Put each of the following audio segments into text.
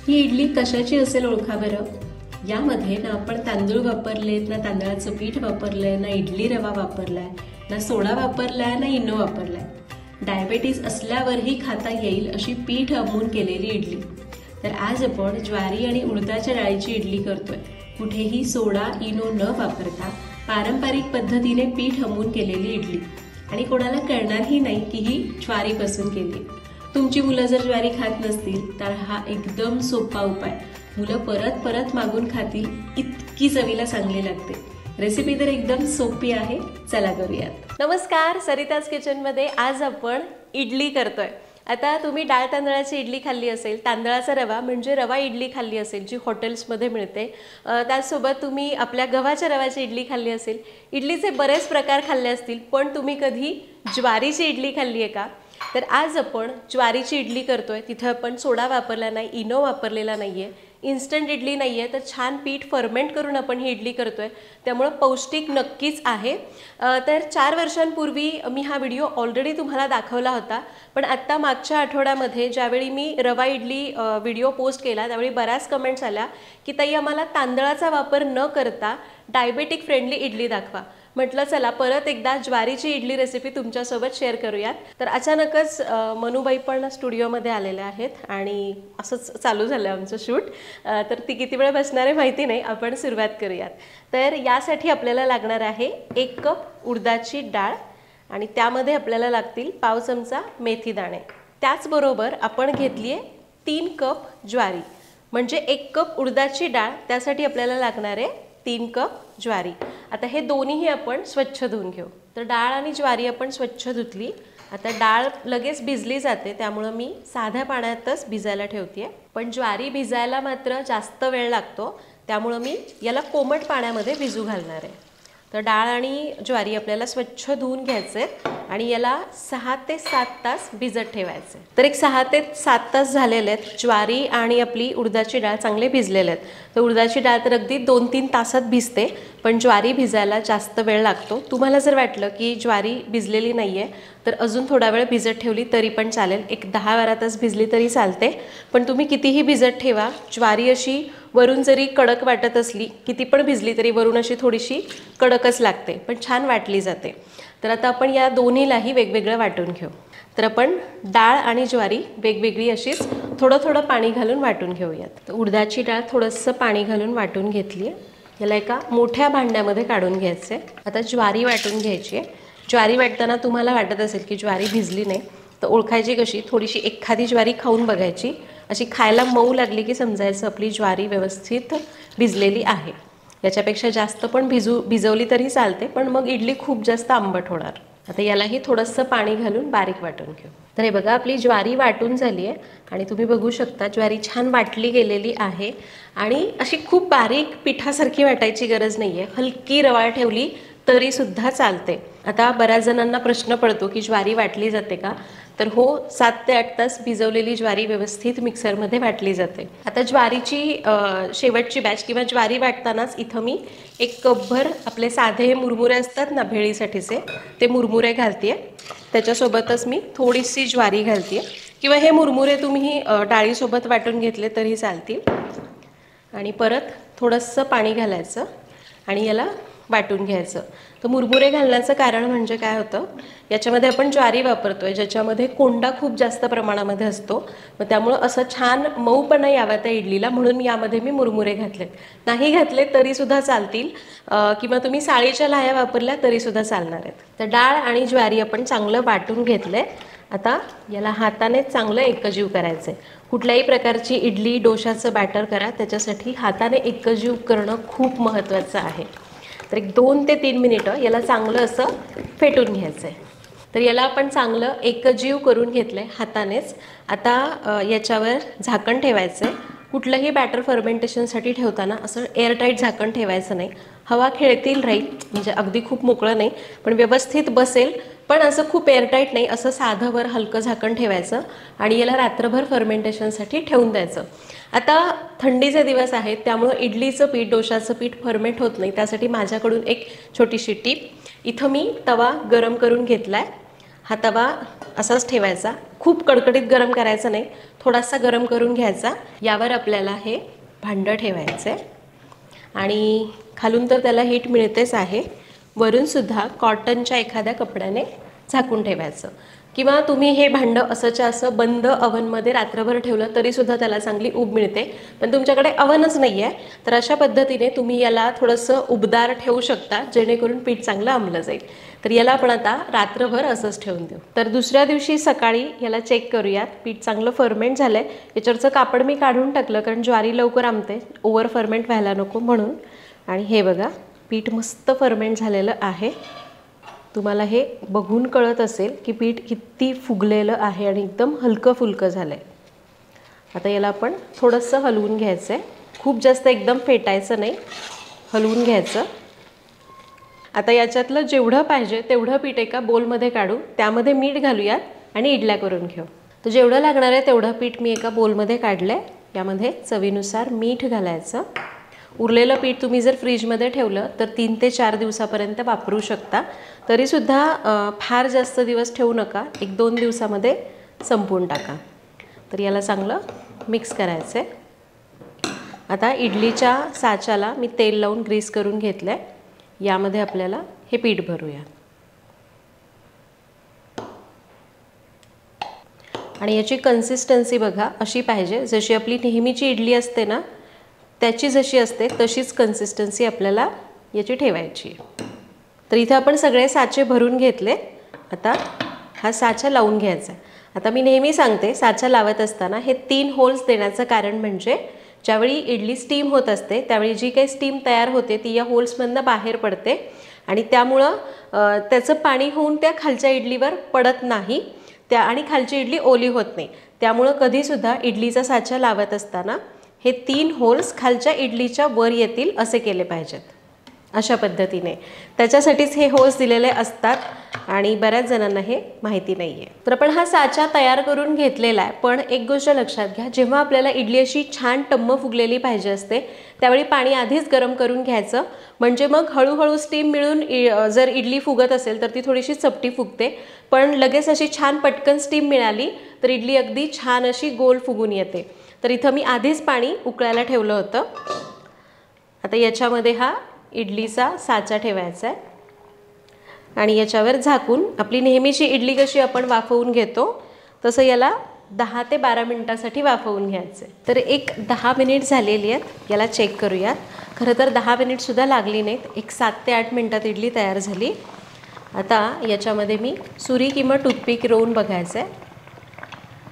ही इडली कशाची असेल ओळखा बरं. यामध्ये ना आपण तांदूळ वापरलेत, ना तांदळाचं पीठ वापरलंय, ना इडली रवा वापरलाय, ना सोडा वापरलाय, ना इनो वापरलाय. डायबेटीस असल्यावरही खाता येईल अशी पीठ अमून केलेली इडली. तर आज आपण ज्वारी आणि उडदाच्या डाळीची इडली करतोय. कुठेही सोडा इनो न वापरता पारंपरिक पद्धतीने पीठ अमून केलेली इडली. आणि कोणाला कळणारही नाही की ही ज्वारीपासून केली. तुमची मुलं जर ज्वारी खात नसतील तर हा एकदम सोपा उपाय. मुलं परत परत मागून खातील, इतकी चवीला चांगली लागते. रेसिपी तर एकदम सोपी आहे. चला करूयात. नमस्कार, सरिताज किचनमध्ये आज आपण इडली करतोय. आता तुम्ही डाळ तांदळाची इडली खाल्ली असेल, तांदळाचा रवा म्हणजे रवा इडली खाल्ली असेल जी हॉटेल्समध्ये मिळते. त्याचसोबत तुम्ही आपल्या गव्हाच्या रव्याची इडली खाल्ली असेल. इडलीचे बरेच प्रकार खाल्ले असतील, पण तुम्ही कधी ज्वारीची इडली खाल्ली आहे का? तर आज आपण ज्वारीची इडली करतोय. तिथे आपण सोडा वापरला नाही, इनो वापरलेला नाहीये, इन्स्टंट इडली नाहीये, तर छान पीठ फर्मेंट करून आपण ही इडली करतोय. त्यामुळे पौष्टिक नक्कीच आहे. तर 4 वर्षांपूर्वी मी हा व्हिडिओ ऑलरेडी तुम्हाला दाखवला होता. पण आत्ता मागच्या आठवड्यामध्ये ज्यावेळी मी रवा इडली व्हिडिओ पोस्ट केला त्यावेळी बऱ्याच कमेंट्स आल्या की ताई आम्हाला तांदळाचा वापर न करता डायबेटिक फ्रेंडली इडली दाखवा. म्हटलं चला परत एकदा ज्वारीची इडली रेसिपी तुमच्यासोबत शेअर करूयात. तर अचानकच मनुबाई पण स्टुडिओमध्ये आलेल्या आहेत आणि असंच चालू झालं आमचं शूट. तर ती किती वेळ बसणार आहे माहिती नाही. आपण सुरुवात करूयात. तर यासाठी आपल्याला लागणार आहे 1 कप उडदाची डाळ आणि त्यामध्ये आपल्याला लागतील पाव चमचा मेथी दाणे. त्याचबरोबर आपण घेतली आहे 3 कप ज्वारी, म्हणजे 1 कप उडदाची डाळ, त्यासाठी आपल्याला लागणार आहे 3 कप ज्वारी. आता हे दोन्हीही आपण स्वच्छ धुवून घेऊ. तर डाळ आणि ज्वारी आपण स्वच्छ धुतली. आता डाळ लगेच भिजली जाते, त्यामुळं मी साध्या पाण्यातच भिजायला ठेवते. पण ज्वारी भिजायला मात्र जास्त वेळ लागतो, त्यामुळं मी याला कोमट पाण्यामध्ये भिजू घालणार आहे. तर डाळ आणि ज्वारी आपल्याला स्वच्छ धुवून घ्यायचे आणि याला 6 ते 7 तास भिजत ठेवायचे. तर एक 6 ते 7 तास झालेले आहेत. ज्वारी आणि आपली उडदाची डाळ चांगले भिजलेले आहेत. तर उडदाची डाळ तर अगदी 2-3 तासात भिजते, पण ज्वारी भिजायला जास्त वेळ लागतो. तुम्हाला जर वाटलं की ज्वारी भिजलेली नाही आहे तर अजून थोडा वेळ भिजत ठेवली तरी पण चालेल. एक 10-12 तास भिजली तरी चालते. पण तुम्ही कितीही भिजत ठेवा, ज्वारी अशी वरून जरी कडक वाटत असली, किती पण भिजली तरी वरून अशी थोडीशी कडकच लागते, पण छान वाटली जाते. तर आता आपण या दोन्हीलाही वेगवेगळं वाटून घेऊ. तर आपण डाळ आणि ज्वारी वेगवेगळी अशीच थोडं थोडं पाणी घालून वाटून घेऊयात. तर उडदाची डाळ थोडंसं पाणी घालून वाटून घेतली आहे. याला एका मोठ्या भांड्यामध्ये काढून घ्यायचं आहे. आता ज्वारी वाटून घ्यायची आहे. ज्वारी वाटताना तुम्हाला वाटत असेल की ज्वारी भिजली नाही, तर ओळखायची कशी? थोडीशी एखादी ज्वारी खाऊन बघायची. अशी खायला मऊ लागली की समजायचं आपली ज्वारी व्यवस्थित भिजलेली आहे. याच्यापेक्षा जास्त पण भिजवली तरी चालते, पण मग इडली खूप जास्त आंबट होणार. आता यालाही थोडंसं पाणी घालून बारीक वाटून घेऊ. तर हे बघा आपली ज्वारी वाटून झाली आहे आणि तुम्ही बघू शकता ज्वारी छान वाटली गेलेली आहे. आणि अशी खूप बारीक पिठासारखी वाटायची गरज नाही आहे. हलकी रवाळ ठेवली तरीसुद्धा चालते. आता बऱ्याच जणांना प्रश्न पडतो की ज्वारी वाटली जाते का? तर हो, 7 ते 8 तास भिजवलेली ज्वारी व्यवस्थित मिक्सरमध्ये वाटली जाते. आता ज्वारीची शेवटची बॅच किंवा ज्वारी वाटतानाच इथं मी 1 कपभर आपले साधे मुरमुरे असतात ना भेळीसाठीचे, ते मुरमुरे घालते. त्याच्यासोबतच मी थोडीशी ज्वारी घालते किंवा हे मुरमुरे तुम्ही डाळीसोबत वाटून घेतले तरी चालतील. आणि परत थोडंसं पाणी घालायचं आणि याला वाटून घ्यायचं. तर मुरमुरे घालण्याचं कारण म्हणजे काय होतं, याच्यामध्ये आपण ज्वारी वापरतोय ज्याच्यामध्ये कोंडा खूप जास्त प्रमाणामध्ये असतो. मग त्यामुळं असं छान मऊपणा यावा त्या इडलीला, म्हणून यामध्ये मी मुरमुरे घातलेत. नाही घातले तरीसुद्धा चालतील किंवा तुम्ही साळीच्या लाह्या वापरल्या तरीसुद्धा चालणार आहेत. तर डाळ आणि ज्वारी आपण चांगलं वाटून घेतलं आहे. आता याला हाताने चांगलं एकजीव करायचं आहे. कुठल्याही प्रकारची इडली डोशाचं बॅटर करा, त्याच्यासाठी हाताने एकजीव करणं खूप महत्त्वाचं आहे. तर एक 2 ते 3 मिनिटं याला चांगलं असं फेटून घ्यायचं आहे. तर याला आपण चांगलं एकजीव करून घेतलं आहे हातानेच. आता याच्यावर झाकण ठेवायचं आहे. कुठलंही बॅटर फर्मेंटेशनसाठी ठेवताना असं एअरटाईट झाकण ठेवायचं नाही. हवा खेळतील राहील, म्हणजे अगदी खूप मोकळं नाही पण व्यवस्थित बसेल, पण असं खूप एअरटाईट नाही. असं साधंवर हलकं झाकण ठेवायचं आणि याला रात्रभर फर्मेंटेशनसाठी ठेवून द्यायचं. आता थंडीचे दिवस आहेत, त्यामुळं इडलीचं पीठ डोशाचं पीठ फर्मेंट होत नाही. त्यासाठी माझ्याकडून एक छोटीशी टीप. इथं मी तवा गरम करून घेतला आहे हा तवा असाच ठेवायचा, खूप कडकडीत गरम करायचा नाही, थोडासा गरम करून घ्यायचा. यावर आपल्याला हे भांडं ठेवायचं आहे आणि खालून तर त्याला हीट मिळतेच आहे, वरूनसुद्धा कॉटनच्या एखाद्या कपड्याने झाकून ठेवायचं. किंवा तुम्ही हे भांडं असंच्या असं बंद अव्हनमध्ये रात्रभर ठेवलं तरीसुद्धा त्याला चांगली ऊब मिळते. पण तुमच्याकडे अव्हनच नाही आहे तर अशा पद्धतीने तुम्ही याला थोडंसं उबदार ठेवू शकता, जेणेकरून पीठ चांगलं अंबलं जाईल. तर याला आपण आता रात्रभर असंच ठेवून देऊ. तर दुसऱ्या दिवशी सकाळी याला चेक करूयात, पीठ चांगलं फर्मेंट झालं आहे. याच्यावरचं कापड मी काढून टाकलं कारण ज्वारी लवकर आंबते, ओव्हर फर्मेंट व्हायला नको म्हणून. आणि हे बघा, पीठ मस्त फर्मेंट झालेलं आहे. तुम्हाला हे बघून कळत असेल की पीठ किती फुगलेलं आहे आणि एकदम हलकं फुलकं झालं आहे. आता याला आपण थोडंसं हलवून घ्यायचं आहे, खूप जास्त एकदम फेटायचं नाही, हलवून घ्यायचं. आता याच्यातलं जेवढं पाहिजे तेवढं पीठ एका बोलमध्ये काढू, त्यामध्ये मीठ घालूयात आणि इडल्या करून घेऊ. तर जेवढं लागणार आहे तेवढं पीठ मी एका बोलमध्ये काढलं आहे. यामध्ये चवीनुसार मीठ घालायचं. उरलेलं पीठ तुम्ही जर फ्रीजमध्ये ठेवलं तर 3 ते 4 दिवसापर्यंत वापरू शकता. तरीसुद्धा फार जास्त दिवस ठेवू नका, 1-2 दिवसामध्ये संपवून टाका. तर याला चांगलं मिक्स करायचं आहे. आता इडलीच्या साच्याला मी तेल लावून ग्रीस करून घेतलं आहे. यामध्ये आपल्याला हे पीठ भरूया आणि याची कन्सिस्टन्सी बघा अशी पाहिजे, जशी आपली नेहमीची इडली असते ना त्याची जशी असते तशीच कन्सिस्टन्सी आपल्याला याची ठेवायची. तर इथे आपण सगळे साचे भरून घेतले. आता हा साचा लावून घ्यायचा. आता मी नेहमी सांगते, साचा लावत असताना हे 3 होल्स देण्याचं कारण म्हणजे ज्यावेळी इडली स्टीम होत असते त्यावेळी जी काही स्टीम तयार होते ती या होल्समधनं बाहेर पडते आणि त्यामुळं त्याचं पाणी होऊन त्या खालच्या इडलीवर पडत नाही आणि खालची इडली ओली होत नाही. त्यामुळं कधीसुद्धा इडलीचा साचा लावत असताना हे 3 होल्स खालच्या इडलीच्या वर येतील असे केले पाहिजेत, अशा पद्धतीने. त्याच्यासाठीच हे होल्स दिलेले असतात आणि बऱ्याच जणांना हे माहिती नाही आहे. तर आपण हा साचा तयार करून घेतलेला आहे. पण एक गोष्ट लक्षात घ्या, जेव्हा आपल्याला इडली अशी छान टम्म फुगलेली पाहिजे असते त्यावेळी पाणी आधीच गरम करून घ्यायचं, म्हणजे मग हळूहळू स्टीम मिळून जर इडली फुगत असेल तर ती थोडीशी चपटी फुगते. पण लगेच अशी छान पटकन स्टीम मिळाली तर इडली अगदी छान अशी गोल फुगून येते. तर इथं मी आधीच पाणी उकळायला ठेवलं होतं. आता याच्यामध्ये हा इडलीचा साचा ठेवायचा आहे आणि याच्यावर झाकून आपली नेहमीची इडली कशी आपण वाफवून घेतो तसं याला 10 ते 12 मिनिटासाठी वाफवून घ्यायचं आहे. तर एक 10 मिनिट झालेली आहेत, याला चेक करूयात. खरं तर 10 मिनिटसुद्धा लागली नाहीत, एक 7 ते 8 मिनिटात इडली तयार झाली. आता याच्यामध्ये मी सुरी किंवा टूथपिक रोवून बघायचं आहे.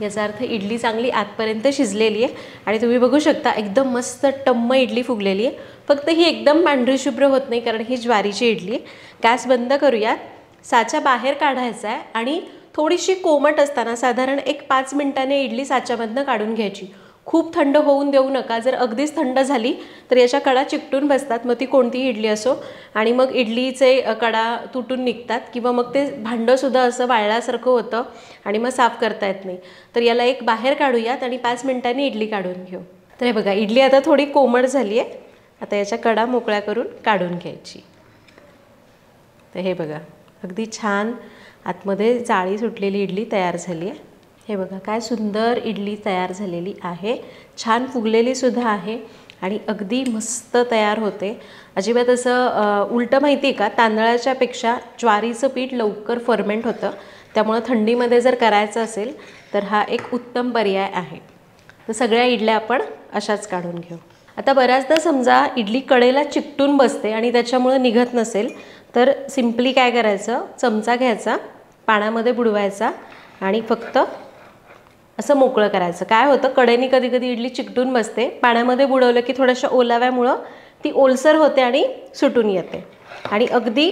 याचा अर्थ इडली चांगली आतपर्यंत शिजलेली आहे आणि तुम्ही बघू शकता एकदम मस्त टम्म इडली फुगलेली आहे. फक्त ही एकदम पांढरी शुभ्र होत नाही कारण ही ज्वारीची इडली आहे. गॅस बंद करूयात, साचा बाहेर काढायचा आहे आणि थोडीशी कोमट असताना साधारण एक 5 मिनिटांनी इडली साच्यामधनं काढून घ्यायची. खूप थंड होऊन देऊ नका, जर अगदीच थंड झाली तर याच्या कडा चिकटून बसतात, मग ती कोणतीही इडली असो, आणि मग इडलीचे कडा तुटून निघतात किंवा मग ते भांडंसुद्धा असं वाळल्यासारखं होतं आणि मग साफ करता येत नाही. तर याला एक बाहेर काढूयात आणि 5 मिनिटांनी इडली काढून घेऊ. तर हे बघा, इडली आता थोडी कोमट झाली आहे. आता याच्या कडा मोकळ्या करून काढून घ्यायची. तर हे बघा, अगदी छान आतमध्ये जाळी सुटलेली इडली तयार झाली आहे. हे बघा काय सुंदर इडली तयार झालेली आहे, छान फुगलेली सुद्धा आहे आणि अगदी मस्त तयार होते. अजिबात असं उलटं माहिती आहे का, तांदळाच्या पेक्षा ज्वारीचं पीठ लवकर फर्मेंट होतं, त्यामुळं थंडीमध्ये जर करायचं असेल तर हा एक उत्तम पर्याय आहे. तर सगळ्या इडल्या आपण अशाच काढून घेऊ. आता बऱ्याचदा समजा इडली कडेला चिकटून बसते आणि त्याच्यामुळं निघत नसेल तर सिम्पली काय करायचं, चमचा घ्यायचा, पाण्यामध्ये बुडवायचा आणि फक्त असं मोकळं करायचं. काय होतं, कडेनी कधी कधी इडली चिकटून बसते, पाण्यामध्ये बुडवलं की थोड्याशा ओलाव्यामुळं ती ओलसर होते आणि सुटून येते आणि अगदी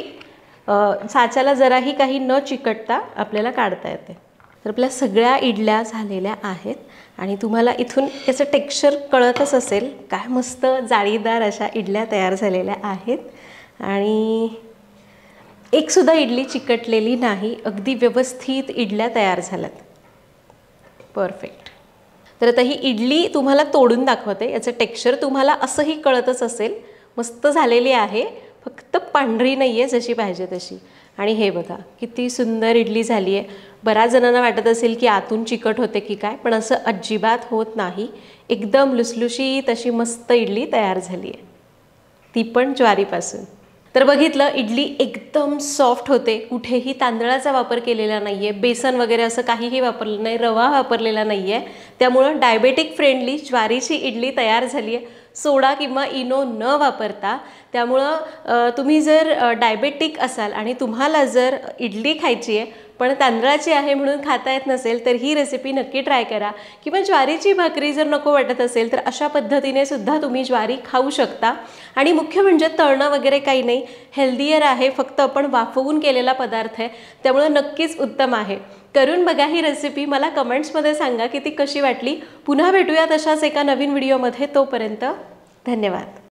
साच्याला जराही काही न चिकटता आपल्याला काढता येते. तर आपल्या सगळ्या इडल्या झालेल्या आहेत आणि तुम्हाला इथून याचं टेक्स्चर कळतच असेल, काय मस्त जाळीदार अशा इडल्या तयार झालेल्या आहेत आणि एकसुद्धा इडली चिकटलेली नाही, अगदी व्यवस्थित इडल्या तयार झाल्यात. परफेक्ट. तर आता ही इडली तुम्हाला तोडून दाखवते, याचं टेक्स्चर तुम्हाला असंही कळतच असेल, मस्त झालेली आहे, फक्त पांढरी नाही आहे जशी पाहिजे तशी. आणि हे बघा किती सुंदर इडली झाली आहे. बऱ्याच जणांना वाटत असेल की आतून चिकट होते की काय, पण असं अजिबात होत नाही. एकदम लुसलुशीत अशी मस्त इडली तयार झाली आहे, ती पण ज्वारीपासून. तर बघितलं, इडली एकदम सॉफ्ट होते. कुठेही तांदळाचा वापर केलेला नाही आहे, बेसन वगैरे असं काहीही वापरलं नाही, रवा वापरलेला नाही आहे. त्यामुळं डायबेटिक फ्रेंडली ज्वारीची इडली तयार झाली आहे, सोडा किंवा इनो न वापरता. त्यामुळं तुम्ही जर डायबेटिक असाल आणि तुम्हाला जर इडली खायची आहे पण तांदळाची आहे म्हणून खाता येत नसेल, तर ही रेसिपी नक्की ट्राय करा. किंवा ज्वारीची भाकरी जर नको वाटत असेल तर अशा पद्धतीने सुद्धा तुम्ही ज्वारी खाऊ शकता. आणि मुख्य म्हणजे तळणं वगैरे काही नाही, हेल्दियर आहे, फक्त आपण वाफवून केलेला पदार्थ आहे, त्यामुळे नक्कीच उत्तम आहे. करून बघा ही रेसिपी, मला कमेंट्समध्ये सांगा की ती कशी वाटली. पुन्हा भेटूया तशाच एका नवीन व्हिडिओमध्ये. तोपर्यंत धन्यवाद.